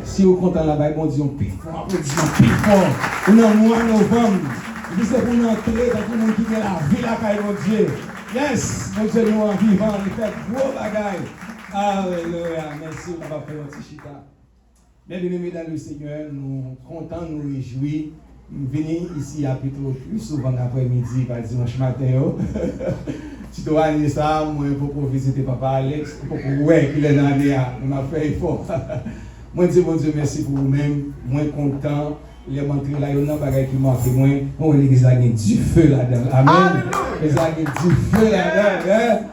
Si vous comptez là-bas, bon Dieu, plus fort, applaudissement plus fort. On est en mois de novembre. C'est pour nous entrer dans tout le monde qui est la vie, la caille, mon Dieu. Yes, mon Dieu, nous en vivant, il fait gros bagaille. Alléluia, merci, on va faire un petit chita. Bienvenue dans le Seigneur, nous sommes contents, nous réjouis. Nous venons ici à plutôt plus souvent l'après-midi, par dimanche matin. Tu dois aller ça, moi, pour visiter papa Alex, pour ouais, qu'il est dans l'année, on a fait effort. Moi, dis bon Dieu, merci pour vous-même. Moi, content. Les montrés là, il y a un bagage qui marque moi. On l'église a du feu là-dedans. Amen. L'église a du feu là-dedans.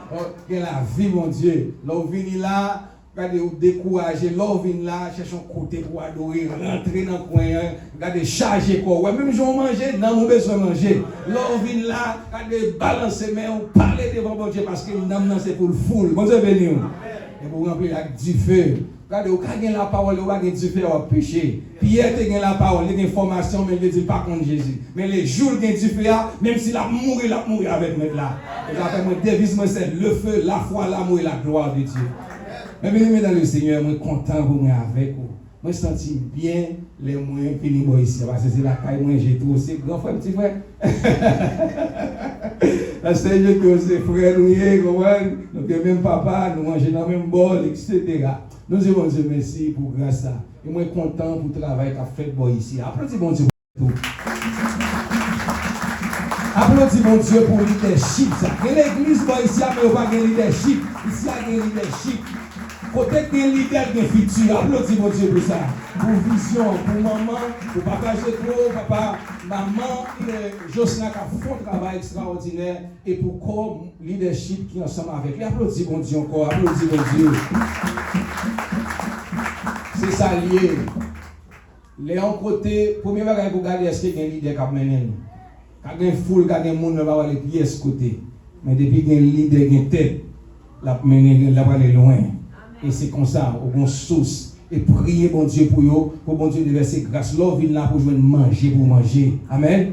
Que la vie, mon Dieu. Là, vous venez là, regardez, vous découragez. Là, vous venez là, cherchez un côté pour adorer, rentrer dans le coin, regardez, charger quoi. Ouais, même si on mange, non, on besoin de manger. Là, vous venez là, regardez, balancer, mais on parle devant mon Dieu parce que l'âme, c'est pour le foule. Bon Dieu, béni. Et pour remplir avec du feu. Regardez, vous avez la parole, vous avez du feu à péché. Pierre a la parole, il a l'information, mais il ne dit pas contre Jésus. Mais les jours qu'il a du feu, même s'il a mouru avec moi là. Et après, mon devise, c'est le feu, la foi, l'amour et la gloire de Dieu. Mais bien, dans le Seigneur, je suis content pour moi avec vous. Je me sens bien les moyens venir ici. Parce que c'est la caille, moi j'ai tout aussi. Grand frère, petit frère. La Seigneur que c'est frère, nous sommes même papa, nous mangeons dans le même bol, etc. Nous disons Dieu merci pour grâce à. Et moi content pour le travail qu'a fait ici. Applaudissez bon Dieu pour tout. Applaudissez bon Dieu pour le leadership. L'église ici, mais pas de leadership. Ici, il y a un leadership. Côté que les leaders de futur, applaudissez mon Dieu pour ça. Pour vision, pour maman, pour papa Jetro, papa, maman, Josna qui a fait un travail extraordinaire et pour corps leadership qui est ensemble avec lui. Applaudissez mon Dieu encore, applaudissez mon Dieu. C'est ça lié. Les en côté, premier bagage pour regarder est-ce qu'il y a un leader qui a mené. Quand il y a une foule, quand il y a un monde, il va aller pieds ce côté. Mais depuis qu'il y a un leader qui a une tête, il va aller loin. Et c'est comme ça, au bon source. Et prier bon Dieu pour eux, pour bon Dieu de verser grâce. L'on vient là pour jouer manger, pour manger. Amen.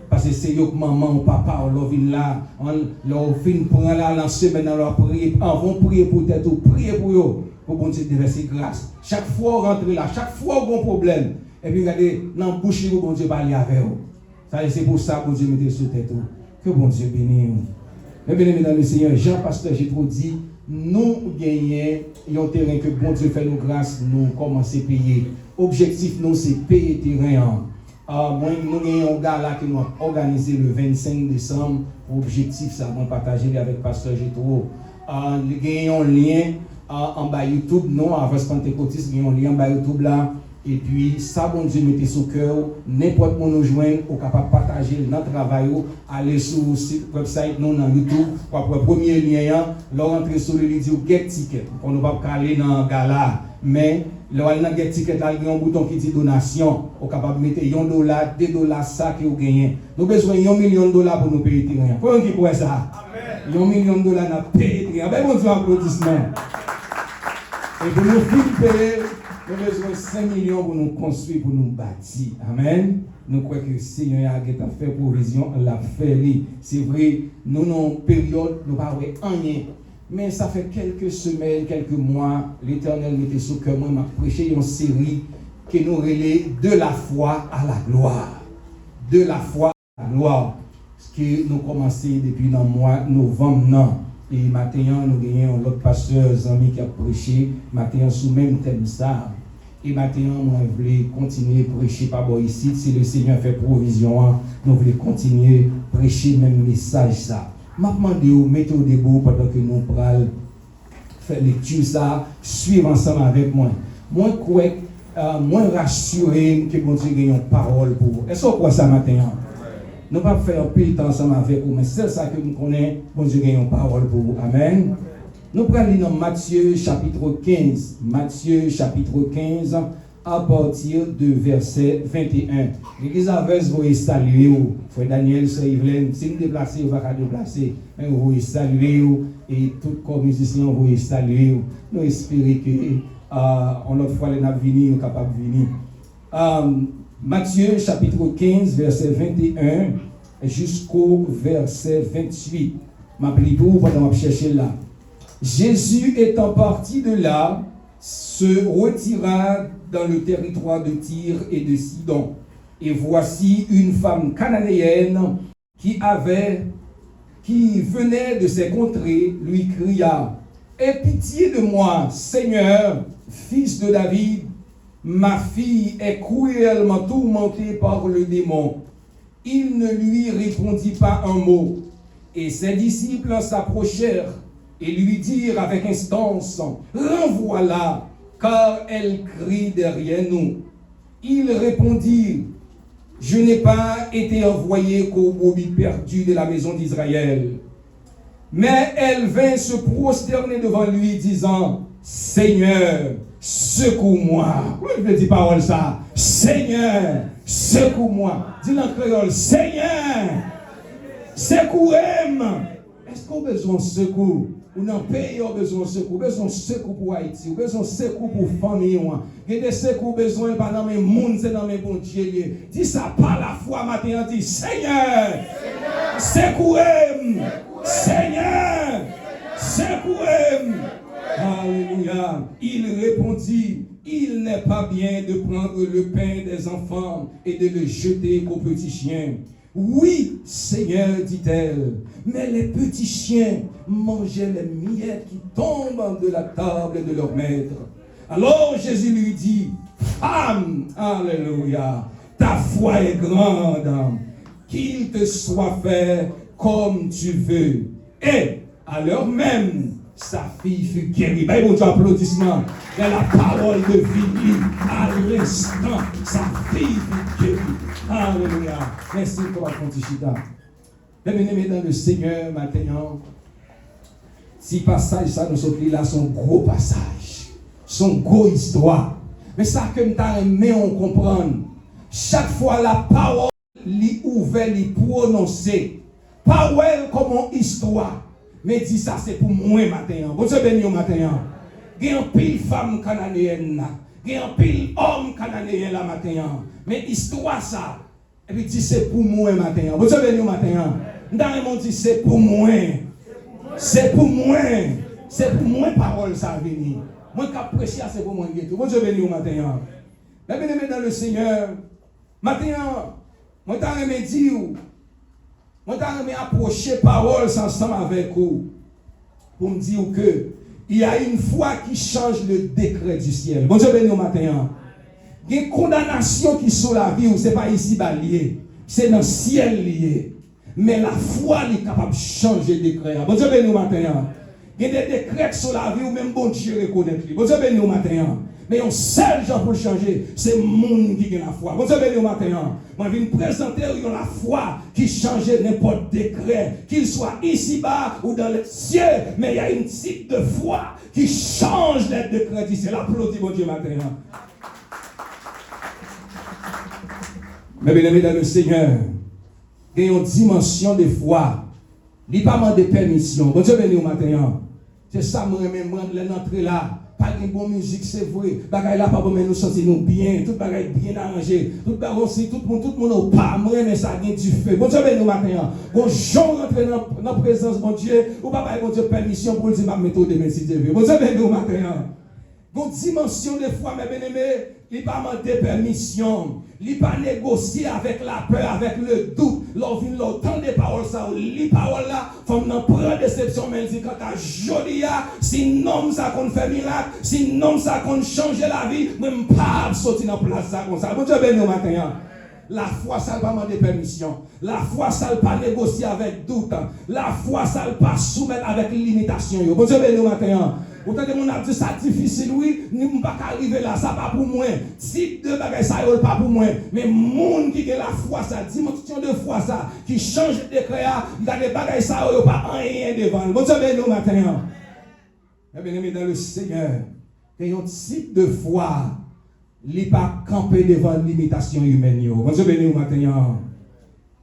Parce que c'est eux que maman ou papa, l'on vient là, l'on vient prendre là, la semaine, l'on prier, on va prier pour tête, ou prier pour eux, pour bon Dieu de verser grâce. Chaque fois on rentre là, chaque fois on a un problème. Et puis regardez, dans la bouche, bon Dieu parle avec eux. C'est pour ça que bon Dieu mette sur tête. Que bon Dieu bénisse. Mais bien aimé dans le Seigneur, Jean-Pasteur Jetro dit, nous gagnons un terrain que bon Dieu fait nous grâce, nous commençons à payer. Objectif, nous, c'est payer terrain. Nous gagnons un gars là qui nous a organisé le 25 décembre. Objectif, ça va partager avec Pasteur Jetro. Nous gagnons un lien en bas YouTube. Nous, avant Pentecôtiste, nous gagnons un lien en bas YouTube là. Et puis, ça, bon Dieu, mettez sur cœur, n'importe où nous joindre, ou capable de partager notre travail, aller sur le site, website, nous, dans YouTube, pour le premier lien, leur entrer sur le dit get ticket. On ne va pas aller dans le gala, mais leur aller dans get ticket, il y a un bouton qui dit donation, ou capable de mettre $1, $2, ça que vous gagnez. Nous avons besoin de $1 million pour nous payer rien. Pour qui pour ça? $1 million nous payer rien. Ben, bon Dieu, applaudissements. Et pour nous payer, nous avons besoin de 5 millions pour nous construire, pour nous bâtir. Amen. Nous croyons que le Seigneur a fait provision, l'a fait. C'est vrai, nous, dans une période, nous n'avons pas rien. Mais ça fait quelques semaines, quelques mois, l'Éternel mettait sur cœur, moi, m'a prêché une série qui nous relaie de la foi à la gloire. De la foi à la gloire. Ce que nous commençons depuis le mois de novembre. Et maintenant, nous gagnons l'autre pasteur, Zami, qui a prêché. Maintenant, sous même thème ça. Et maintenant, moi, je voulais continuer à prêcher par ici. Si le Seigneur fait provision, nous voulons continuer à prêcher le même message ça. Je me demande, mettez-vous debout pendant que nous allons faire lecture ça, suivre ensemble avec moi. Moi, je crois, moi, rassuré que bon Dieu gagne une parole pour vous. Est-ce que vous croyez ça maintenant? Nous ne pouvons pas faire un peu de temps ensemble avec vous, mais c'est ça que nous connaissons, bon Dieu gagne une parole pour vous. Amen. Nous prenons dans Matthieu chapitre 15. Matthieu chapitre 15 à partir de verset 21. L'église avec vous voulez saluer. Frère Daniel, Frère Yvelène, si vous déplacez, vous ne pouvez pas déplacer. Mais vous voulez saluer et tout comme musicien, vous voulez saluer. Nous espérons que en autre fois, les nappes venir, nous sommes capables de venir. Matthieu chapitre 15, verset 21 jusqu'au verset 28. Je vais pour vous pendant que je cherche là. Jésus étant parti de là, se retira dans le territoire de Tyr et de Sidon. Et voici une femme cananéenne qui venait de ces contrées, lui cria: aie pitié de moi, Seigneur, fils de David, ma fille est cruellement tourmentée par le démon. Il ne lui répondit pas un mot. Et ses disciples s'approchèrent et lui dirent avec instance: renvoie-la, car elle crie derrière nous. Il répondit: je n'ai pas été envoyé qu'aux brebis perdues de la maison d'Israël. Mais elle vint se prosterner devant lui, disant: Seigneur, secoue-moi. Pourquoi je ne dis pas ça? Seigneur, secoue-moi. Dis-le en créole: Seigneur, secoue-moi. Est-ce qu'on a besoin de secours? Ou dans le pays, on a besoin de secours. Besoin de secours pour Haïti. Besoin de secours pour la famille. Il y a des secours besoin pas dans mes mondes, c'est dans mes bons dieux. Dis ça par la foi matin. Dis: Seigneur, secours-moi. Seigneur, secours-moi. Alléluia. Il répondit: il n'est pas bien de prendre le pain des enfants et de le jeter aux petits chiens. Oui, Seigneur, dit-elle, mais les petits chiens mangeaient les miettes qui tombent de la table de leur maître. Alors Jésus lui dit: femme, alléluia, ta foi est grande, qu'il te soit fait comme tu veux. Et à l'heure même, sa fille fut guérie. Ben, bon applaudissement. Et la parole de vie, à l'instant, sa fille fut guérie. Alléluia. Merci pour la Pontichita. Bien-aimés dans le Seigneur, maintenant, si passage, ça nous sommes là, son gros passage, son gros histoire. Mais ça que nous aimé, on comprend. Chaque fois la parole, li ouvert, li prononcée. Parole comme une histoire. Mais dis ça, c'est pour moi maintenant. Vous savez bien maintenant. Il y a un pile femme cananéenne. Il y a un pile homme cananéen là maintenant. Mais histoire ça. Et puis dit c'est pour moi maintenant. Vous savez bien maintenant. Dans le monde dit c'est pour moi. C'est pour moi. C'est pour moi parole ça venir. Moi qui apprécie c'est pour moi. Vous savez bien maintenant. Mais bien aimé dans le Seigneur. Maintenant, moi t'ai dire. Moi, je vais approcher parole ensemble avec vous pour me dire que il y a une foi qui change le décret du ciel. Bon Dieu béni au matin. Il y a une condamnation qui est sur la vie, ce n'est pas ici lié, c'est dans le ciel lié. Mais la foi est capable de changer le décret. Bon Dieu béni au matin. Il y a des décrets sur la vie où même bon Dieu reconnaît. Bon Dieu béni au matin. Mais un seul genre pour changer, c'est le monde qui a la foi. Bon Dieu béni au matin. Moi, je viens présenter la foi qui change n'importe décret, qu'il soit ici-bas ou dans les cieux. Mais il y a une type de foi qui change les décrets d'ici. L'applaudis, bon Dieu, matin. Mais bien aimé dans le Seigneur, il y a une dimension de foi. Il n'y a pas de permission. Bon Dieu, béni au matin. C'est ça, moi, l'entrée là. Pas de bonne musique, c'est vrai. Bagaille là, pas bon, mais nous sentir nous bien. Tout bagaille bien arrangé. Tout bagaille aussi, tout le monde pas moi, mais ça vient du feu. Bon Dieu, nous matin. Bon, Jean rentre dans la présence, bon Dieu. Ou pas, bon Dieu, permission pour dire ma méthode, mais si Dieu veut. Bon Dieu, nous matin. Bon, dimension de foi, mes bien-aimés, il pas demander permission. Il pas négocier avec la peur, avec le doute. L'on vient l'entendre des paroles, ça, les paroles là, faut n'en prendre déception, mais il dit quand t'as joli, si non ça qu'on fait miracle, si non ça qu'on change la vie, même pas sortir dans place ça comme ça. Bon Dieu béni au matin. La foi, ça ne pas demander permission. La foi, ça ne pas négocier avec doute. La foi, ça ne pas soumettre avec limitation. Bon Dieu béni au matin. Autant que mon a dit ça difficile, oui, nous ne pas arriver là, ça pas pour moi. Type de bagage, ça n'est pas pour moi. Mais monde qui a la foi, ça, dimension de foi, ça, qui change de décret, dans les bagages, ça n'est pas rien devant. Bon Dieu béni au matin. Bien aimé dans le Seigneur, il y a un type de foi. Il n'est pas campé devant l'imitation humaine. Bon Dieu béni au matin.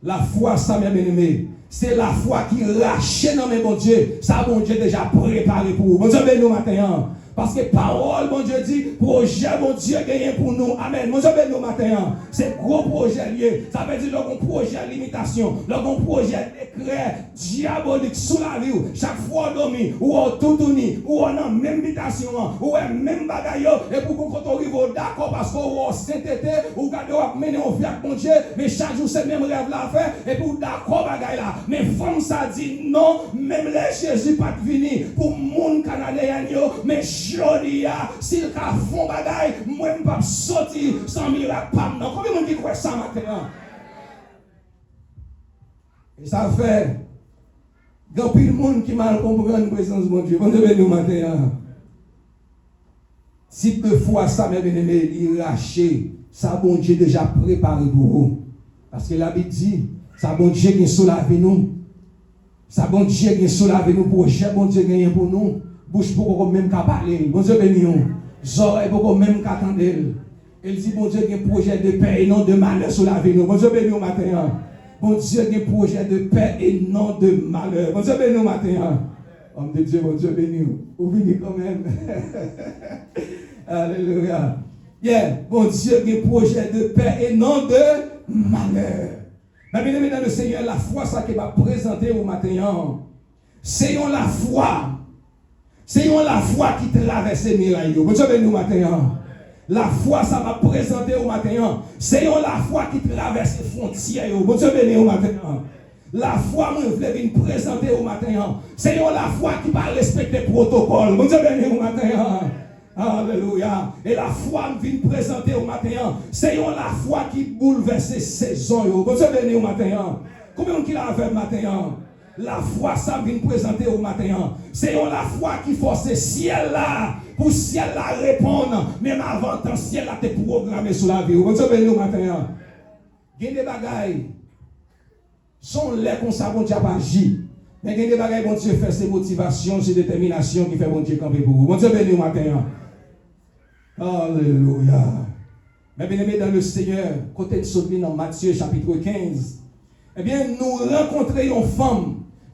La foi, ça, bien aimé, c'est la foi qui rachète dans mes bon Dieu. Ça, bon Dieu déjà préparé pour vous. Bon Dieu béni au matin. Parce que parole, bon Dieu dit, projet, bon Dieu, gagné pour nous. Amen. Mon Dieu, nous matin, c'est gros projet lié. Ça veut dire un projet à limitation, un projet décret diabolique sous la vie. Chaque fois, on dormi, ou on tout tourné, ou on a même invitation, ou on même bagaille, et pour qu'on arrive d'accord, parce qu'on sainteté, ou qu'on mener au vie avec mon Dieu, mais chaque jour, c'est même rêve là faire, et pour d'accord, bagaille là. Mais femme, ça dit non, même les Jésus pas venu pour mon Canadien, mais jodi a, s'il ka font bagaille, moi je ne peux pas sortir sans miracle. Combien de monde qui croit ça maintenant? Et ça fait, il y a plus de monde qui mal comprend la présence de mon Dieu. Bon Dieu, nous maintenant. Si deux fois ça, mes bien-aimés, il raché, ça bon Dieu déjà préparé pour vous. Parce que la Bible dit, ça bon Dieu qui est sous la vie nous. Ça bon Dieu qui est sous la vie nous, pour bon Dieu qui est pour nous. Bouche pour même qu'à parler. Bon Dieu béni nous. Oreilles pour même qu'à attendre. Il dit bon Dieu qui a un projet de paix et non de malheur sur la vie nous. Bon Dieu béni nous matin. Bon Dieu qui a un projet de paix et non de malheur. Bon Dieu béni nous matin. Homme de Dieu, bon Dieu béni nous. Vous venez quand même. Alléluia. Yeah. Bon Dieu qui a un projet de paix et non de malheur. Mais bien aimé dans le Seigneur, la foi ça qui va présenter au matin. C'est la foi. C'est la foi qui traverse les murailles. Bon Dieu béni nous matin. La foi, ça va présenter au matin. C'est la foi qui traverse les frontières. Bon Dieu béni au matin. La foi, moi, je voulais présenter au matin. C'est la foi qui va respecter le protocole. Bon Dieu béni au matin. Alléluia. Et la foi vient présenter au matin. C'est la foi qui bouleverse les saisons. Bon Dieu béni au matin. Combien qui l'a fait le matin? La foi, ça vient présenter au matin. C'est la foi qui force le ciel là. Pour le ciel là répondre. Même avant, le ciel là t'es programmé sur la vie. Bon Dieu béni au matin. Il y a des bagailles. Sont les comme ça, bon Dieu pas agir. Mais il y a des bagailles, bon Dieu fait ses motivations, ses déterminations qui fait bon Dieu camper pour vous. Bon Dieu béni au matin. Alléluia. Mais bien aimé dans le Seigneur, côté de Sophie dans Matthieu chapitre 15, eh bien nous rencontrons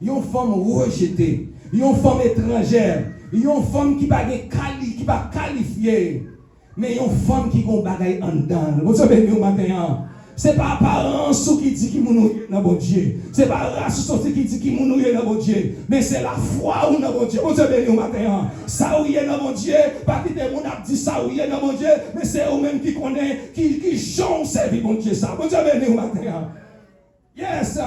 une femme rejetée, une femme étrangère, une femme qui va qualifier, mais une femme qui a un bagage en dedans. Vous savez, nous matin, c'est pas apparence qui dit qu'il mouille dans bon Dieu, c'est pas race qui dit qu'il mouille dans bon Dieu, mais c'est la foi ou dans bon Dieu. Vous savez, nous matin, ça ou est dans bon Dieu, pas que des gens dit ça ou est dans bon Dieu, mais c'est eux-mêmes qui connaissent, qui chante servir bon Dieu ça. Vous savez, nous matin. Yes,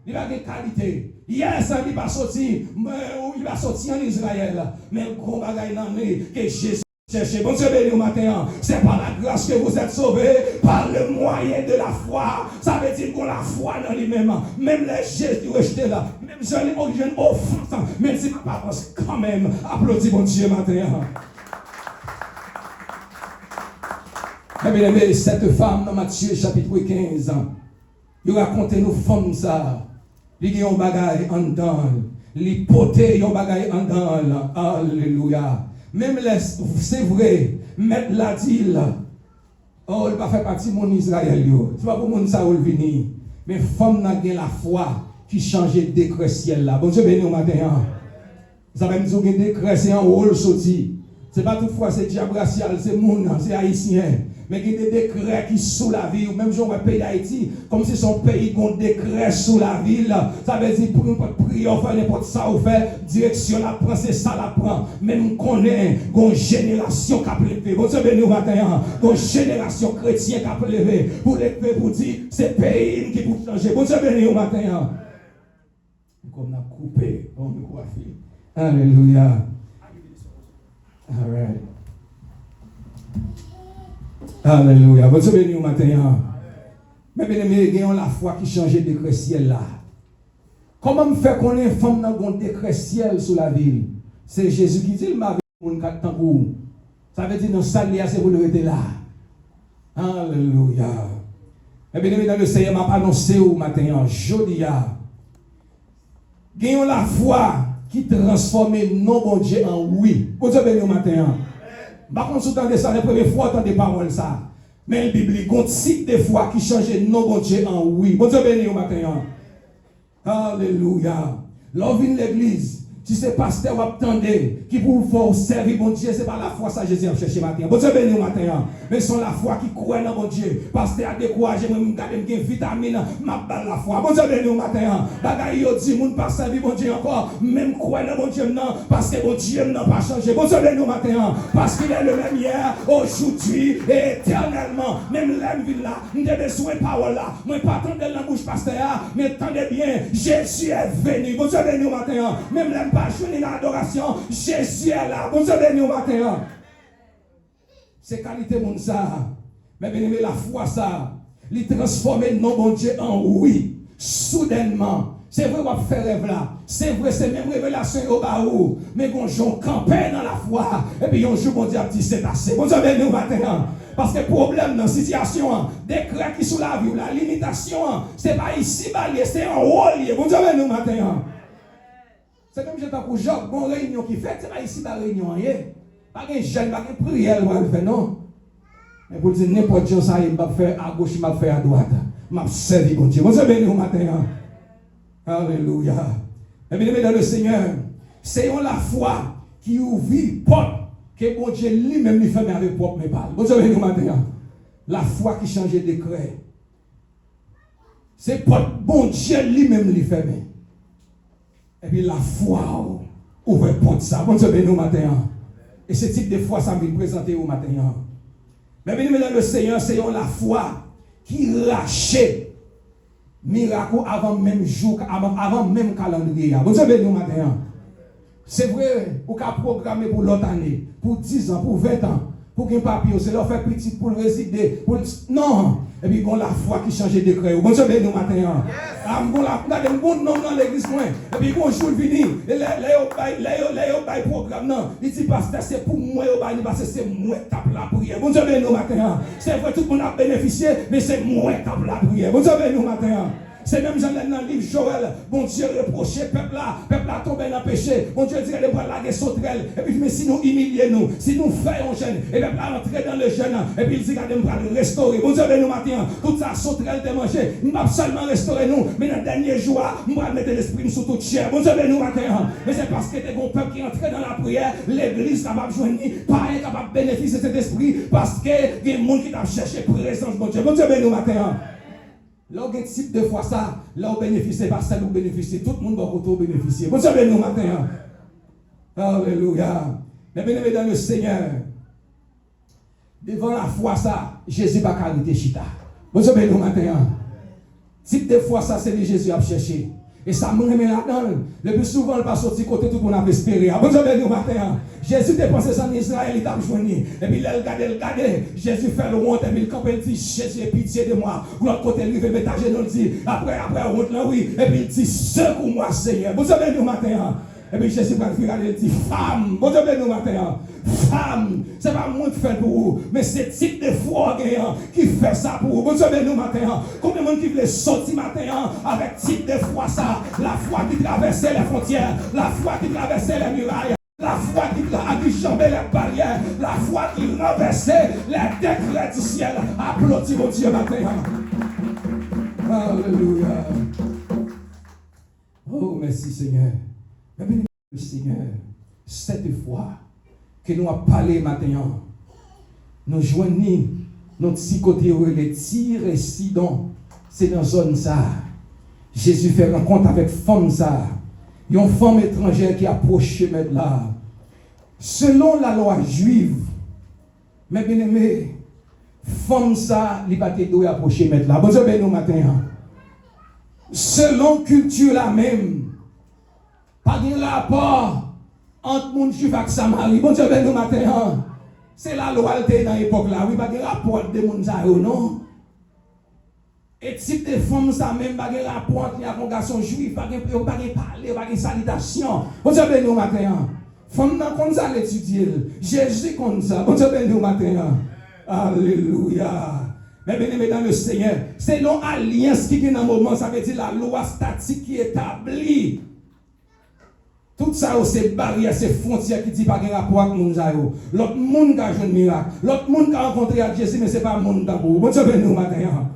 il va avoir qualité. Yes, il va sortir en Israël. Mais le gros bagaille dans que Jésus cherche. Bon Dieu béni au matin. C'est par la grâce que vous êtes sauvés, par le moyen de la foi. Ça veut dire qu'on a la foi dans lui-même. Même les Jésus rejetés là, même si on est origine offense, même si pas parce quand même, applaudis mon Dieu matin. Bien aimé, cette femme dans Matthieu chapitre 15. Il raconte nos femmes ça. Il y a un bagage en dedans. Il pote un bagage en dedans. Alléluia. Même c'est vrai, mettre la dit là. Oh, il va faire partie de mon Israël. C'est pas pour mon ça ou venir. Mais femme n'a pas la foi qui change le décret ciel là. Bon Dieu béni au matin. Ça va me dire que le décret c'est un rôle sorti. C'est pas toutefois c'est diable racial, c'est moun, c'est haïtien. Mais il y a des décrets qui sont sous la ville, ou même si on va pays d'Haïti, comme si son pays a un décret sous la ville. Ça veut dire pour n'importe prière, faire n'importe ça ou faire, direction la prend, c'est ça la prend. Même qu'on est une génération qui a levé. Bon Dieu béni au matin, une génération chrétienne qui a levé pour lever pour dire c'est pays qui peut changer. Bon Dieu béni au matin. Comme on a coupé, on me coiffe. Alléluia. All right. Alléluia. Bon Dieu béni au matin. Mais bien aimé, il y a la foi qui change le décret ciel là. Comment me fait qu'on ait une femme dans un décret ciel sous la ville? C'est Jésus qui dit, il m'a vu pour 4 temps pour. Ça veut dire, dans ça, c'est pour le rester là. Alléluia. Mais bien aimé, dans le Seigneur m'a annoncé au matin, Jodia. Il y a la foi qui transforme non bon Dieu en oui. Bon Dieu béni au matin. Par contre, vous entendez ça, la première fois, vous entendez paroles ça. Mais la Bible, il y a un cycle de foi qui change non bon Dieu en oui. Bon Dieu béni au matin. Alléluia. L'on vient de l'église, Si c'est pasteur ou attendez, qui pour vous servir bon Dieu, c'est pas la foi ça Jésus a cherché matin. Bon Dieu béni matin. Mais c'est la foi qui croit dans bon Dieu. Pasteur a découragé, moi me garder me vitamine, m'a balle la foi. Bon Dieu béni matin. Bagaille yo dit moun pas servir bon Dieu encore, même croire dans bon Dieu non parce que bon Dieu n'a pas changé. Bon Dieu béni matin parce qu'il est le même hier, aujourd'hui et éternellement. Même l'âme là, nous devons besoin de parole là. Moi pas attendre dans la bouche pasteur, mais attendez bien, Jésus est venu. Bon Dieu béni matin. Même l'âme pas jouer dans l'adoration, Jésus est là. Bon Dieu béni au matin. C'est qualité mon ça. Mais bien aimé la foi ça, il transforme non bon Dieu en oui. Soudainement. C'est vrai qu'on fait rêve là. C'est vrai, c'est même révélation au baou. Mais bon, j'en campé dans la foi. Et puis un jour, bon Dieu a dit c'est assez. Bon Dieu béni au matin. Parce que le problème dans la situation, décret qui sous la vie, la limitation, c'est pas ici, c'est en haut. Bon Dieu béni au matin. C'est comme j'étais pour Job, bon réunion qui fait, c'est pas ici la réunion, pas de jeune, pas de prière, on va le faire, non. Mais pour dire n'importe quoi, ça, il va faire à gauche, il va faire à droite. Il va servir, bon Dieu. Bon Dieu béni au matin. Alléluia. Et bien, dans le Seigneur, c'est la foi qui ouvre porte que bon Dieu lui-même lui fait avec propre mes balles. Bon Dieu béni au matin. La foi qui change de décret. C'est porte bon Dieu lui-même lui fait. Et puis la foi ouvre porte ça. Bon Dieu béni au matin. Et ce type de foi, ça me présenter au matin. Mais bien dans le Seigneur, c'est la foi qui rachète miracle avant même jour, avant même calendrier. Bon Dieu béni au matin. C'est vrai, vous pouvez programmer pour l'autre année, pour 10 ans, pour 20 ans, pour qu'un papier, c'est leur faire petit pour le résider. Non! Et puis, bon, la foi qui change de décret. Bon Dieu béni au matin. Bon, la bon nom dans l'église. Et puis, bon jour vini. Et là, il programme. Non, il dit, pasteur, c'est pour moi, parce que c'est moi qui tape la prière. Bon Dieu béni au matin. C'est vrai, tout le monde a bénéficié, mais c'est moi qui tape la prière. Bon Dieu béni au matin. C'est même dans le livre Joël, bon Dieu reprochait peuple là tombé dans le péché. Bon Dieu dit de prendre la sauterelle. Et puis, mais si nous humilions, si nous faisons jeûne, et peuple là entrer dans le jeûne, et puis il dit de nous restaurer. Bon Dieu, nous matin, toute sa sauterelle de manger, nous ne pas seulement restaurer nous, mais dans le dernier jour, nous allons mettre l'esprit sur toute chair. Bon Dieu, nous matin. Mais c'est parce que des bons peuples qui entrent dans la prière, l'église capable de joindre, pas capable de bénéficier de cet esprit, parce que il y a des gens qui ont cherché présence. Bon Dieu, nous matin. Là, il y a un type de foi ça, là, on bénéficie, parce que nous bénéficie, tout le monde va bénéficier. Bon Dieu, nous matin. Alléluia. Mais bien dans le Seigneur, devant la foi ça, Jésus va cariter chita. Bon Dieu, nous matin. Type de foi ça, c'est que Jésus a cherché. Et ça me remet là-dedans. Le plus souvent, il va sortir côté tout le monde a espéré. Bon Dieu, nous matin. Jésus dépensé ça en Israël, il t'a joigné. Et puis il regardé. Jésus fait le honte, et puis il campe, il dit, Jésus, pitié de moi. De l'autre côté, il veut mettre à genoux, il dit, après, honte là, oui. Et puis il dit, secoue-moi, Seigneur. Bon Dieu, nous matin. Et puis Jésus va regarder, il dit, femme. Bon Dieu, nous matin. Femme, c'est pas moi qui fait pour vous, mais c'est type de foi qui fait ça pour vous. Bon Dieu, nous matin. Combien de monde qui veut sortir matin avec type de foi ça? La foi qui traversait les frontières, la foi qui traversait les murailles. La foi qui jambait les barrières, la foi qui renversait les décrets du ciel. Applaudis mon Dieu matin. Alléluia. Oh, merci Seigneur. Bénis le Seigneur. Cette foi que nous avons parlé maintenant, nous joignons notre petit côté où les Tyr et Sidon, c'est dans la zone ça. Jésus fait rencontre avec femme ça. Une femme étrangère qui approche là. Selon la loi juive, mes bien-aimés, femme ça, il va te approcher là. Bon Dieu, nous matin. Selon culture la même, pas de rapport entre mon juif et Samarie. Bon Dieu, nous matin. C'est la loi dans l'époque là. Oui, pas de rapport de mon Zao, non. Et type de femme, ça même, pas de rapport entre la congrégation juive, pas de parler, pas de salutation. Bon Dieu, nous matin. Femme n'a comme ça l'étudier. Jésus comme ça. Bon Dieu, nous matin. Alléluia. Mais bien dans le Seigneur, c'est l'alliance qui est dans le moment, ça veut dire la loi statique qui est établie. Tout ça, c'est barrière, c'est frontière qui dit pas de rapport avec nous. L'autre monde qui a joué un miracle. L'autre monde qui a rencontré Jésus, mais ce n'est pas le monde d'abord. Bon Dieu, nous matin.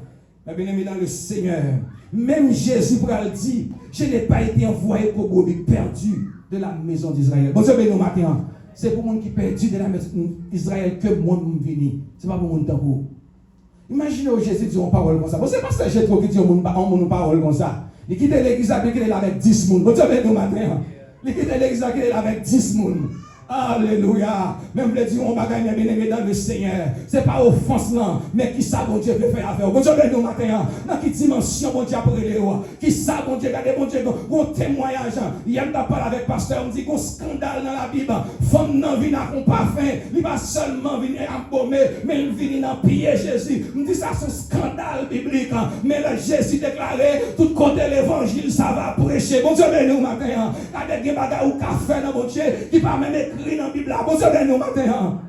Mais bien aimé dans le Seigneur, même Jésus pour le dire, je n'ai pas été envoyé comme brebis perdu. de la maison d'Israël. Bon Dieu, béni nous matin. C'est pour les gens qui perdu de la maison d'Israël que moi je venu. Ce n'est pas pour les gens qui imaginez Jésus dit une parole comme ça. Bon, c'est pas ça, j'ai trop qui dit une parole comme ça. Il quitte l'église avec 10 personnes. Bon Dieu, béni nous matin. Il quitte l'église avec 10 personnes. Alléluia. Même le dire on va gagner bien aimé dans le Seigneur. C'est pas offense non, mais qui ça bon Dieu veut faire avec. Bon Dieu nous matin. Dans quelle dimension bon Dieu après les rois. Qui ça bon Dieu regardez bon Dieu bon témoignage. Hier t'a parlé avec pasteur, on dit qu'on scandale dans la Bible. Femme non vient à parfum, il va seulement venir embaumer, mais il vient dans piller Jésus. On dit ça c'est un scandale biblique. Mais le Jésus déclaré tout côté l'évangile ça va prêcher. Bon Dieu nous matin. Regardez des bagages ou café dans bon Dieu qui pas même dans la Bible. Bon Dieu, nous matin.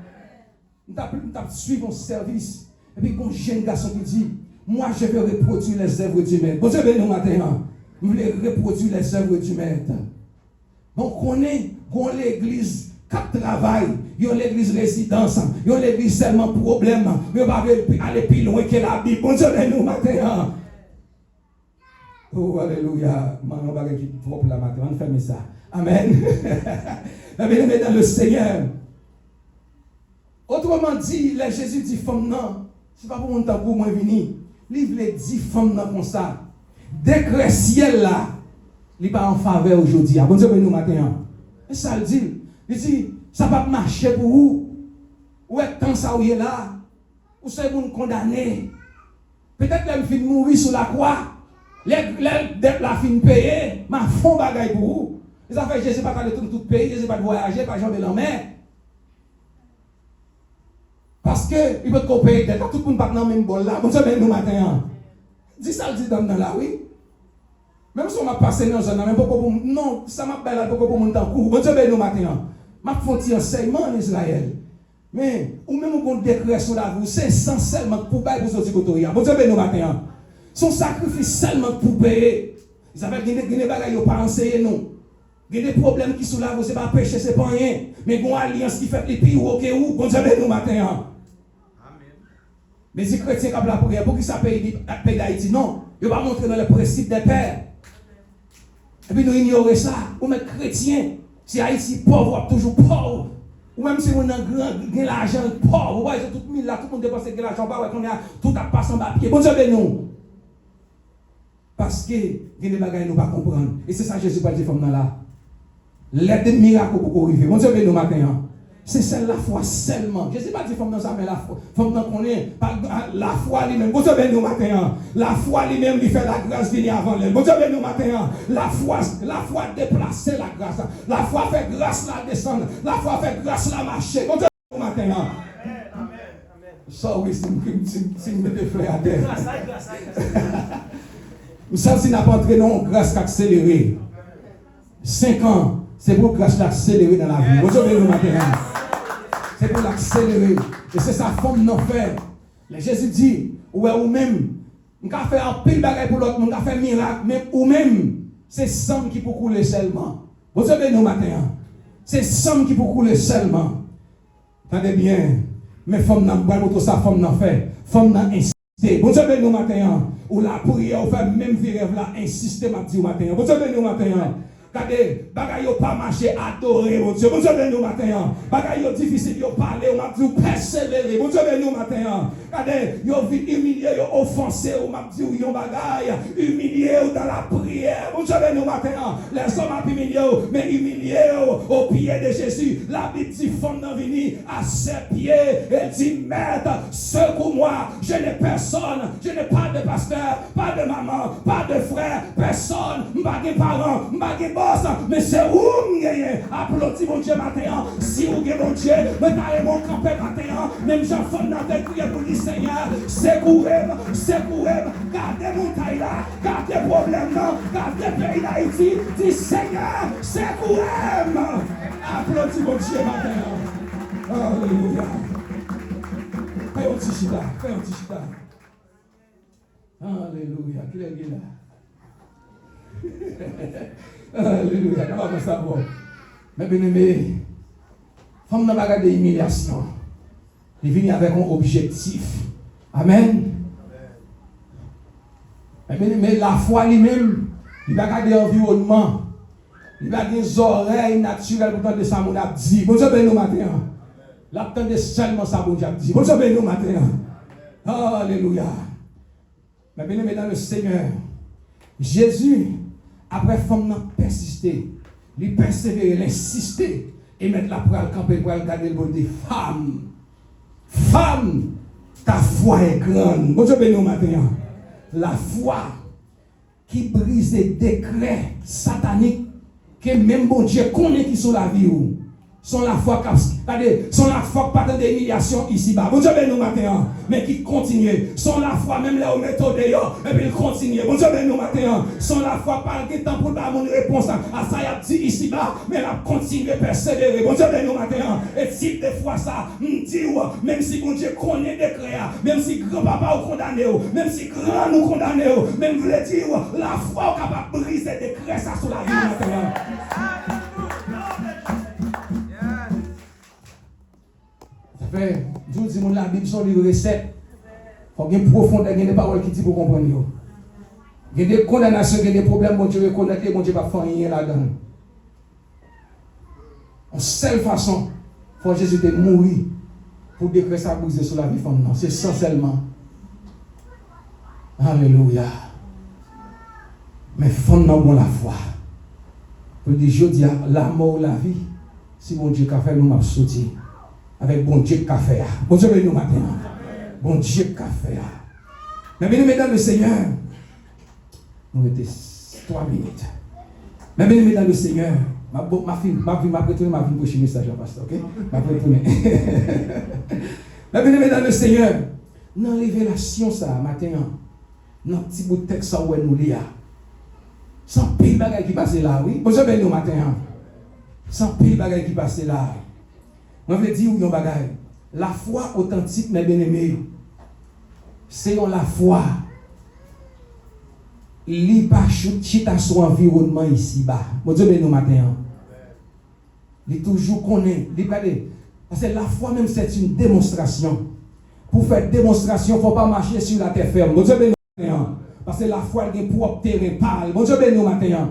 Nous avons suivi mon service. Et puis, un jeune garçon qui dit moi, je veux reproduire les œuvres du maître. Bon Dieu, nous matin. Nous voulons reproduire les œuvres du maître. Donc, on est dans l'église qui travaille. Il y a l'église résidence. Il y a l'église seulement problème. Mais on va aller plus loin que la Bible. Bon Dieu, nous matin. Oh, alléluia. On va aller trop la matin. On ferme ça. Amen. Bien-aimé dans le Seigneur. Autrement dit, les Jésus dit femme non. C'est pas pour mon temps pour moi venir. Il veut dire femme non comme ça. Dès que le ciel là, il n'est pas en faveur aujourd'hui. Bon Dieu, nous matin. Et ça le dit. Il dit, ça va marcher pour vous. Ou est tant ça où il est là. Ou c'est pour nous condamner. Peut-être que fin mourir sur la croix. Les dettes la fin payée. Ma fond bagaille pour vous. Les affaires, je ne sais pas aller tout pays, je ne sais pas voyager, pas jamais dans la mer. Parce que, il peut te payer, tout le monde pas dans le même bol là. Bon, ça nous matin. Dis ça, dis dans là, oui. Même si on m'a passé dans la zone, même pas pour non, ça m'a pas pour mon temps court. Bon, ça nous matin. M'a fait un enseignement en Israël. Mais, ou même on décret sur la vie, c'est essentiellement pour payer pour sortir côté. Bon, ça nous matin. Son sacrifice seulement pour payer. Ils avaient des bagages, ils n'ont pas enseigné, non. Il y a des problèmes qui sont là, ce n'est pas péché, ce n'est pas rien. Mais il y a une alliance qui fait les pires au cas où, bon Dieu, nous matin. Amen. Mais si les chrétiens qui la prière, pour qui ça paye d'Haïti, non. Il ne va pas montrer dans le principe des pères. Et puis nous ignorons ça. Ou même chrétiens, si Haïti pauvre, toujours pauvre. Ou même si on a l'argent pauvre, vous voyez, tout le monde dépense l'argent, tout a passé en papier. Bon Dieu, nous. Parce que il y a des bagages nous ne pas comprendre. Et c'est ça que Jésus va dire comme là. L'aide de miracle pour arriver. Mon Dieu, nous matin. C'est celle la foi seulement. Je ne sais pas si femme dans ça, mais la foi. Femme dans qu'on est. La foi lui-même. Bon Dieu, nous matin. La foi lui-même lui fait la grâce venir avant elle. Bon Dieu, nous matin. La foi déplacer la grâce. La foi fait grâce la descendre. La foi fait grâce la marcher. Bon Dieu, nous matin. Amen. Ça, oui, c'est une de frères à terre. Nous savons si n'a pas entré dans une grâce accélérée. 5 ans. C'est pour grâce l'accélérer dans la vie. Bonjour, nous matin. C'est pour l'accélérer. Et c'est sa forme d'en faire. Jésus dit, ouais, ou même, on va faire un pile bagaille pour l'autre, on va faire un miracle, même, ou même, c'est sang qui peut couler seulement. Bonjour, nous matin. C'est sang qui peut couler seulement. Attendez bien. Mais forme d'en faire, pour sa forme d'en faire. Forme d'en insister. Bonjour, nous matin. Ou la prière, ou faire même vie rêve là, insister, ma dit au matin. Bonjour, nous matin. Regardez, bagay yo pas marché, adorer, mon Dieu. Bon Dieu, nous matin. Bagay yo difficile, yo parler, on m'a dit persévérer. Bon Dieu, nous matin. Regardez, yo vite humilié, yo offensé, on m'a dit yon bagay, humilié dans la prière. Bon Dieu, nous matin. Les hommes a humilié, mais humilié au pied de Jésus. La Bible dit, femme d'en venir à ses pieds. Elle dit, maître, secours-moi. Je n'ai personne. Je n'ai pas de pasteur, pas de maman, pas de frère, personne. Pas de parents, pas de mais c'est où m'gagne applaudis mon Dieu matin si vous gagnez mon Dieu mais t'as mon campé matin même j'enfant dans tes prières pour le Seigneur secourez-moi gardez mon taille là gardez problème là gardez pays d'Haïti dis Seigneur secourez-moi applaudis mon Dieu matin alléluia fais un petit chita alléluia qu'il est là alléluia, comment ça va? Mais bien aimé, femme n'a pas de humiliation. Il vient avec un objectif. Amen. Mais bien aimé, la foi lui-même, il va garder l'environnement. Il a des oreilles naturelles pour entendre ça, mon a dit. Bon Dieu, nous matin. L'attendez seulement ça, bon Dieu, dit. Bon Dieu, nous matin. Alléluia. Mais bien aimé dans le Seigneur, Jésus, après femme persister, lui persévérer, l'insister, et mettre la poêle camper pour regarder le bon Dieu. Femme, ta foi est grande. Bon Dieu, nous matin. La foi qui brise les décrets sataniques que même bon Dieu connaît qui sont la vie ou sont la foi sont la foi pas de humiliation ici-bas. Bon Dieu nous matin, mais qui continue. Sont la foi même là au méthode et puis il continue. Bon Dieu nous matin, sont la foi pas de temps pour dar une réponse à ça y a dit ici-bas, mais la continue persévérer. Bon Dieu nous matin, et si des fois ça me dit même si bon Dieu connaît des créa, même si grand-papa ou condamné, même si grand nous condamné, même voulait dire la foi capable de briser des décrets ça sur la vie matin. Je vous dis, la Bible, son livre recette. Il faut qu'il y ait une profondeur, il y a des paroles qui disent pour comprendre. Il y a des condamnations, il y a des problèmes, bon Dieu reconnaît, bon Dieu va faire rien là-dedans. En seule façon, il faut Jésus de mourir pour décréter sa brise sur la vie femme. C'est ça seulement. Alléluia. Mais femme n'a pas la foi. Pour dire, je dis, la mort ou la vie, si bon Dieu a fait, nous m'a sauté. Avec bon Dieu qu'a fait. Bon Dieu, nous matin. Bon Dieu qu'a fait. Mais bien, mesdames, le Seigneur, nous étions 3 minutes. Mais bien, mesdames, le Seigneur, ma fille, ma retourner ma vie pour chez message, pasteur, ok? Ma retourner. Mais bien, mesdames, le Seigneur, dans la révélation, ça, matin, dans le petit bout de texte, ça, où nous lit, sans pile bagaille qui passe là, oui? Bon Dieu, nous matin. Sans pile bagaille qui passe là. Je veux dire, yon bagay, la foi authentique, mes bien-aimés, c'est la foi. Li pas chita son environnement ici-bas. Bon Dieu, nous matin. Il toujours connaît. Parce que la foi même, c'est une démonstration. Pour faire démonstration, il ne faut pas marcher sur la terre ferme. Bon Dieu, nous matin. Parce que la foi, elle est propre terrain pâle. Bon Dieu, nous matin.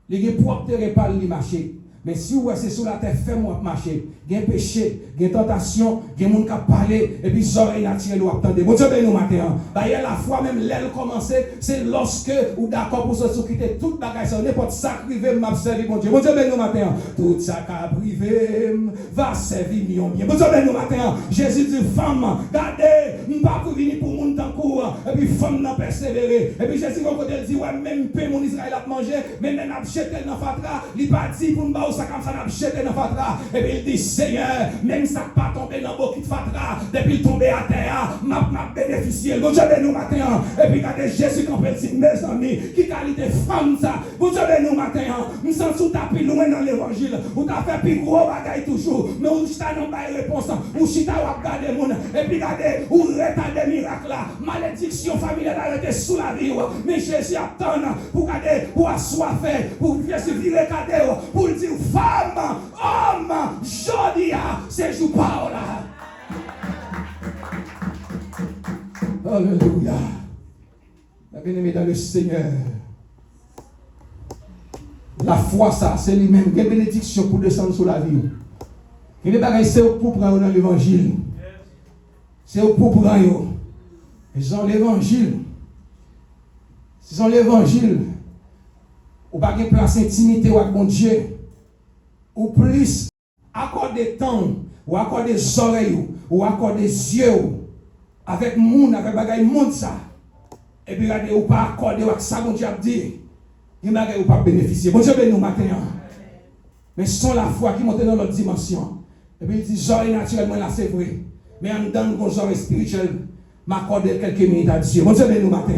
Il est propre terrain pâle, il marche. Mais si vous êtes sur la terre ferme, vous marchez. Il y a un péché, il y a une tentation, il y a des gens qui parlent, et puis les oreilles naturelles vous attendez. Bon Dieu, nous matin. D'ailleurs, la foi, même l'aile commencer, c'est lorsque vous d'accord pour se quitter toute bagaille, ça n'importe ça privé, m'a servi, bon Dieu. Bon Dieu, nous matin. Tout ça qui privé va servir million bien. Bon Dieu, nous matin. Jésus dit, femme, regardez, je ne pas venir pour mon temps court, et puis femme n'a persévéré. Et puis Jésus, quand il dit, ouais, même paix, mon Israël a mangé, mais même n'a jeté dans fatra, il pas dit pour nous ça comme ça n'a jeté dans fatra. Et puis il dit, Seigneur, même ça pas tombé dans beaucoup de fatra, depuis tomber à terre, m'a bénéficié. Bon Dieu, nous matin. Et puis regardez Jésus quand il dit, mes amis, qui qualité femme ça. Bon Dieu, nous matin. Nous sommes sous tapis loin dans l'évangile. Vous t'avez fait plus gros bagaille toujours. Mais vous chita non pas réponse. Vous chita ou regardez moun. Et puis regardez, vous retardez des miracles là. Malédiction familiale arrêtée sous la vie. Mais Jésus attend pour garder, pour assoiffer, pour virer cadeau, pour dire femme, homme, jodia, c'est jour pas là. Alléluia. La bien-aimée dans le Seigneur. La foi, ça, c'est lui-même. Il y a une bénédiction pour descendre sur la vie. Il y a des bagages, c'est pour prendre dans l'évangile. C'est pour prendre. Ils ont l'évangile. Ils ont l'évangile. Ou pas de place intimité avec mon Dieu. Ou plus accorder temps, ou accorder des oreilles, ou accorder des yeux, avec moun, avec bagay monde ça. Et puis regardez, ou pas accorder avec ça, mon Dieu a dit. Il n'y a pas bénéficier. Bon Dieu, nous matin. Mais sans la foi qui monte dans l'autre dimension. Et puis il dit, j'aurais naturellement là, c'est vrai. Mais en dedans, nos j'aurais spirituel, m'accorder quelques minutes à Dieu. Bon Dieu, nous matin.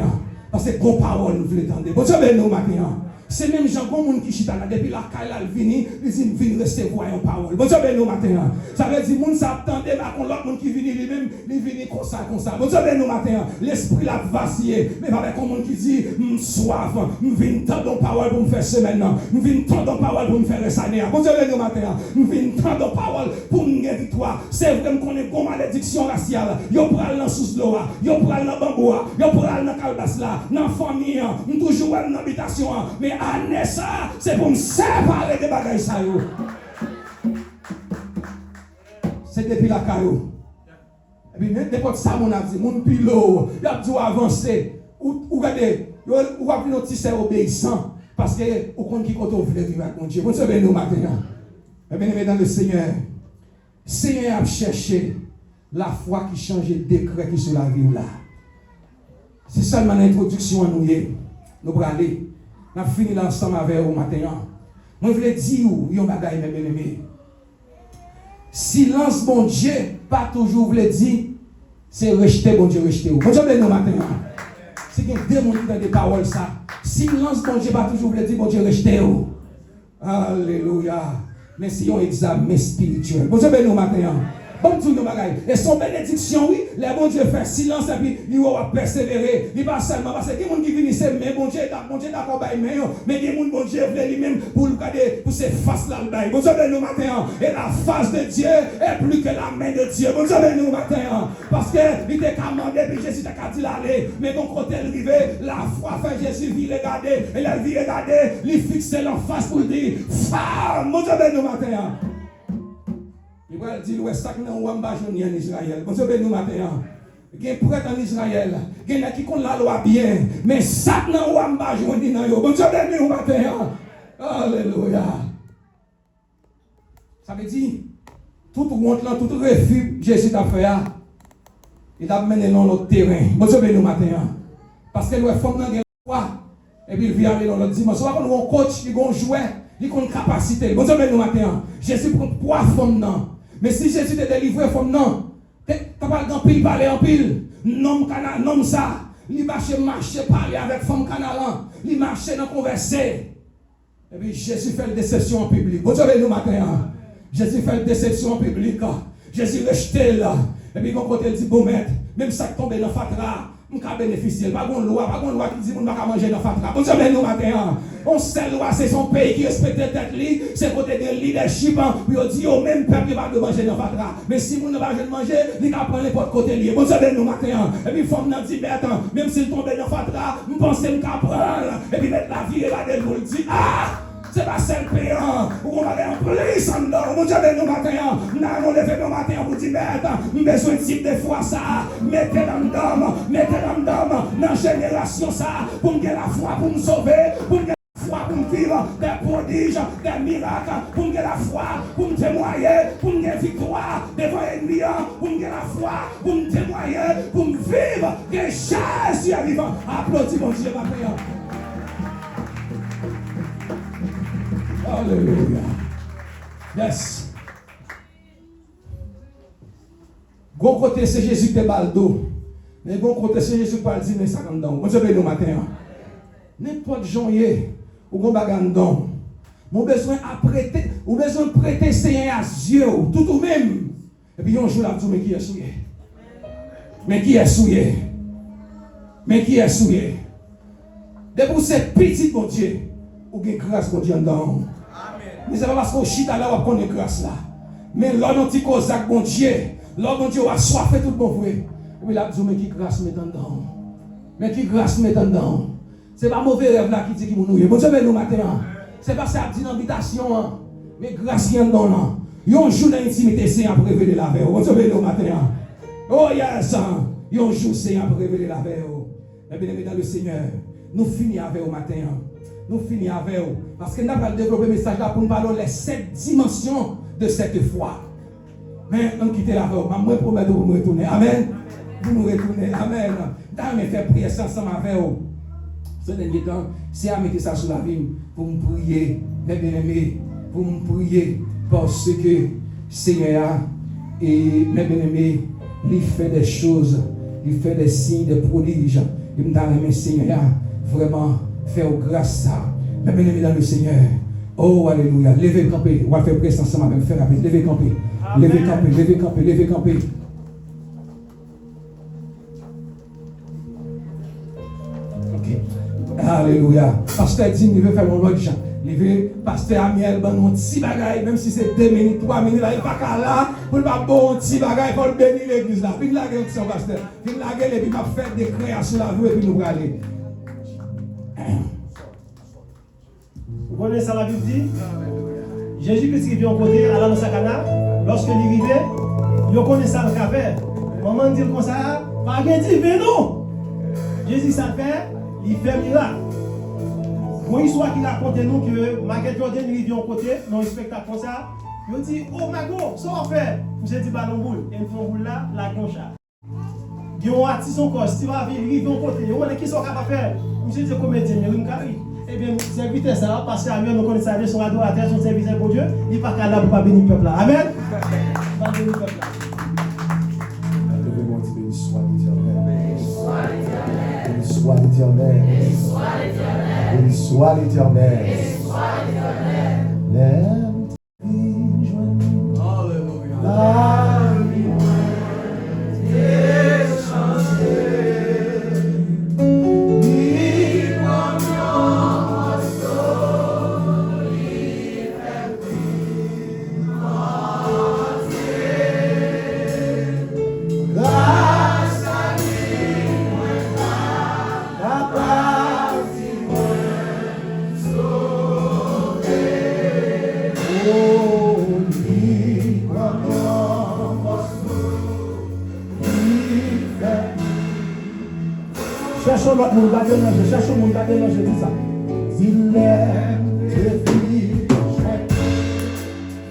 Parce que bon parole, nous voulons entendre. Bon Dieu, nous matin. C'est même gens comme qui chita là depuis la caille là vini, ils viennent recevoir une parole. Bon Dieu nous matin. Ça veut dire moun ça attendait mais l'autre monde qui vient lui-même, il vient comme ça. Bon Dieu nous matin. L'esprit l'a vacillé, mais avec un monde qui dit soif, nous venons tendre parole pour me faire semaine, nous venons tendre parole pour me faire résaner. Bon Dieu nous matin. Nous venons tendre parole pour nous gagner victoire. C'est vrai qu'on est comme malédiction raciale. Yo pral dans sous l'eau, yo pral dans bambou, yo pral dans calbas là, dans famille, nous toujours dans habitation, mais année ça, c'est pour me séparer des bagailles ça. C'est depuis la caillou. Et puis, n'importe ça, mon a dit, mon pilote, il a dit avancer. Ou regardez, ou a vu notre petit obéissant. Parce que, au compte qui compte au vrai vivre avec mon Dieu. Vous savez, nous, maintenant. Eh bien, dans le Seigneur, Seigneur a cherché la foi qui change le décret qui sur la vie là. C'est seulement l'introduction à nous. Nous allons aller. Nous avons fini l'ensemble avec vous maintenant. Moi, je voulais dire, vous bagaille, mes bien-aimés. Silence, bon Dieu, pas toujours voulait dire, c'est rejeter, bon Dieu, rejeter. Bon Dieu, nous maintenant. C'est qu'il y a des gens qui ont des paroles, ça. Silence, bon Dieu, pas toujours voulait dire, bon Dieu, rejeter. Alléluia. Mais c'est un examen spirituel. Bon Dieu, nous maintenant. Bon Dieu, nous bagaille. Et son bénédiction, oui, les bon Dieu fait silence et puis il va persévérer. Il va seulement parce que les gens qui viennent ici, mais bon Dieu d'accord, mais les gens, bon Dieu, veulent lui-même pour regarder, pour ses faces là. Bon Dieu, nous maintenant. Et la face de Dieu est plus que la main de Dieu. Bon Dieu, nous maintenant. Parce que il était commandé, puis Jésus t'a dit l'aller. Mais donc, quand elle arrivait, la foi fait Jésus vit regarder. Et la vie regarder, lui fixer l'en face pour dire, femme, bon Dieu, nous maintenant. Il va dire, ouais, ça qui n'est pas en Israël. Bon Dieu, nous maintenant. Il y a prêtre en Israël. Il y a qui connaît la loi bien. Mais ça qui n'est pas en Israël. Bon Dieu, nous maintenant. Alléluia. Ça veut dire, tout honte là, tout refus, Jésus t'a fait. Il a mené dans notre terrain. Bon Dieu, nous maintenant. Parce que nous sommes dans la foi. Et puis il vient dans notre dimension. Nous avons un coach qui a un jouet, qui a une capacité. Bon Dieu, nous maintenant. Jésus prend 3 femmes là. Mais si Jésus te délivré comme non, tu n'as pas de pile, parler en pile. Non, ça. Il marche, parler avec femme canalan. Il marche dans converser. Et puis Jésus fait une déception en public. Vous savez, nous matin, Jésus fait une déception en public. Jésus rejeté là. Et puis, quand il dit, bon maître, même ça qui tombe dans le fatra, on peut bénéficier. Pas de loi qui dit qu'on ne peut pas manger dans le fatra. Vous savez, nous matin, on sait loi, c'est son pays qui respecte tête li, c'est côté de leadership, puis on dit au même peuple qui va manger dans le fatra. Mais si vous ne va pas manger, il va prendre n'importe côté lié. Vous savez, nous matin, et puis il faut me dire, même s'il tombe dans le fatra, je pense qu'il va prendre, et puis mettre la vie et la dette pour le dire, ah! C'est pas seul payant, ou on va aller en plus en dedans. Mon Dieu, nous matin, nous allons lever nos matins pour dire, mais besoin de type de foi ça, mettez dans le dans la génération ça, pour me la foi pour me sauver, pour me la foi pour me vivre des prodiges, des miracles, pour me la foi pour me témoigner, pour me victoire devant l'ennemi, pour me la foi pour me témoigner, pour me vivre que Jésus est vivant. Applaudis mon Dieu, matin. Alléluia. Yes. Bon côté, c'est Jésus qui est baldo. Mais bon côté, c'est Jésus qui parle de ça comme dans. Bon Dieu, nous matin. N'importe janvier, ou bon bagandon. Mon besoin à prêter, ou besoin de prêter Seigneur à Dieu, tout ou même. Et puis on joue là, mais qui est souillé? Mais qui est souillé? Mais qui est souillé? Depuis cette petite, mon Dieu, ou bien grâce, mon Dieu, dans. Mais c'est pas parce qu'on chita là, on connaît grâce là. Mais là, on dit qu'on a bon Dieu. Là, mon Dieu a soifé tout bon vrai. Et puis là, mais qui grâce met dedans. Mais qui grâce met dedans. C'est pas mauvais rêve là qui dit qu'il nous. Bon Dieu, nous matin. C'est pas ça dit dans l'habitation. Mais grâce qui est dedans là. Yon jour d'intimité, c'est pour révéler la veille. Bon Dieu, nous matin. Oh yes. Yon jour, c'est pour révéler la veille. Mais bien aimé dans le Seigneur, nous finissons avec au matin. Nous finissons avec vous. Parce que nous avons développé le message là pour nous parler des 7 dimensions de cette foi. Mais on quitte la voie. Moi, je promets de vous retourner. Amen. Vous nous retournez. Amen. Dans mes faire prier ensemble avec vous. Ce dernier temps, c'est à mettre ça sur la vie pour me prier, mes bien-aimés, pour me prier parce que Seigneur et mes bien-aimés, il fait des choses, il fait des signes, des prodiges. Il m'a dit, Seigneur, vraiment. Faire grâce ça. Mais bien aimé dans le Seigneur. Oh, alléluia. Levez camper. On va faire prier ensemble avec faire rapide. Levez camper. Levez camper. Levez camper. Levez camper. Ok. Alléluia. Pasteur Dim, il veut faire mon autre gens. Il veut, Pasteur Amiel, ben un petit bagaille, même si c'est 2 minutes, 3 minutes, là, il n'est pas qu'à là, pour ne pas bon un petit bagaille, pour bénir l'église là. Puis la gueule, son pasteur. Puis la gueule, et puis il va faire des créations sur la rue, et puis nous aller. Vous connaissez ça, la Bible dit? Jésus-Christ qui vient au côté, à la Cana, lorsque il arrivait, il connaît ça le café. Maman dit comme ça, pas de divin, non. Jésus ça fait, il fait miracle. Une histoire qui raconte nous que Michael Jordan il vient au côté, dans un spectacle comme ça, il dit, oh my God, ça va faire. Vous dit ballon boule, et une boule là, la concha. Il y a un artiste encore, si tu vas venir, il vient au côté, il y a qui sont capables de faire. Monsieur dit comédien, mais il carré. Eh bien, serviteur ça, parce que nous connaissons ça, son adorateur, son serviteur pour Dieu, il n'est pas capable de pas bénir le peuple là. Amen. Pas bénir le peuple là. Béni soit l'Éternel. Béni soit l'Éternel. Béni soit l'Éternel. L'aime la Cherchons notre monde, cherchons mon gars, je dis ça. il aime te vivre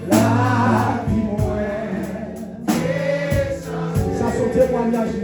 la vie moelle. Ça son témoignage.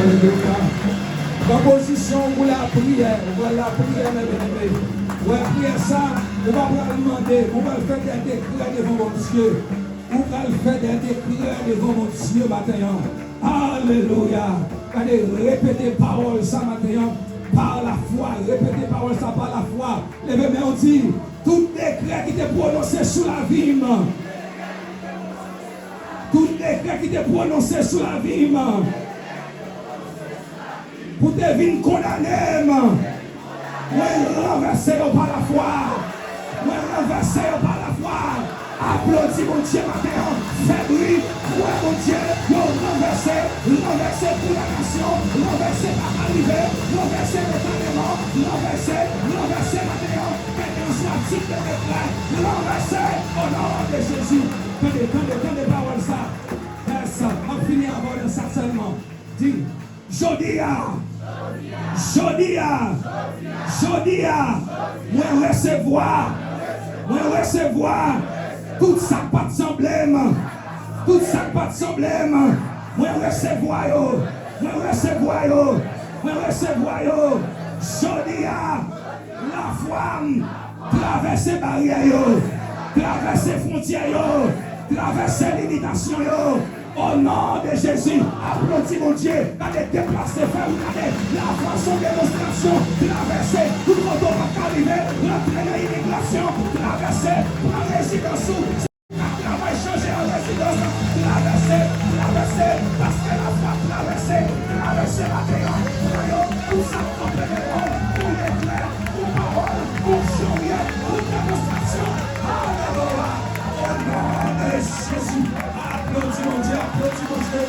Alléluia. En position pour la prière. Voilà la prière, mes bien-aimés. Ouais, prière ça, on va pas demander, on va faire des décrets devant mon Dieu. On va faire des décrets devant mon Dieu matin. Alléluia. Allez, répétez parole ça matin. Par la foi, répétez parole ça par la foi. Levez mais on dit, tout décret qui est prononcé sous la vie, tout décret qui est prononcé sous la vie, pour te venir condamner, moi renverser par la foi, moi renverser par la foi. Applaudis mon Dieu matin, fais bruit, ouais mon Dieu, renverser pour la nation, renverser par arriver, renverser totalement, renverser matin, maintenant soit type de décret, renverser au nom de Jésus. Tenez parole ça, ça, on finit avant de ça seulement. Dis, Jodia, moi recevoir tout ça pas de semblème, moi recevoir yo, Jodia, la foi, traverser barrière, traverser frontière, traverser limitation. Au nom de Jésus, applaudis mon Dieu, allez déplacer, faire la façon de démonstration, traverser, tout le monde va arriver, rentrer dans l'immigration, traverser, prendre résidence, travail changer en résidence, traverser, parce que la foi traverser la terre, tout ça complètement, pour l'éclair, pour parole, pour sourire, pour démonstration, alléluia, au nom de Jésus. Applaudis mon Dieu, applaudis mon Dieu.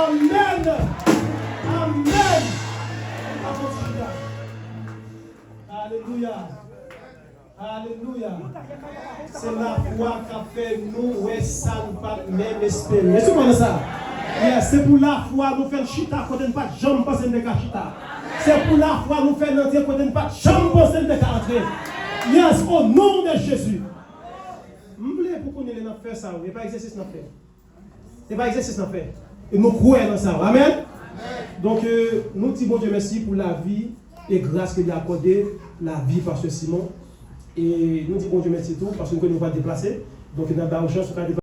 Amen. Alléluia. Alléluia. C'est la foi qui a fait nous, ouais, ça nous pas même espérer. Est-ce que vous comprenez ça? Yes, c'est pour la foi nous faire chita côté ne pas jamais penser de chita. C'est pour la foi nous faire entrer côté ne pas jamais penser de entrer. Yes, au nom de Jésus. M'blé pour qu'on ait faire ça, et pas exercice n'a fait. C'est pas exercice n'a fait. Et nous croyons dans ça. Amen. Donc nous disons bon Dieu merci pour la vie et grâce qu'il a accordé la vie par ce Simon. Et nous disons bon Dieu merci tout parce que nous ne pouvons pas déplacer. Donc nous avons une chance de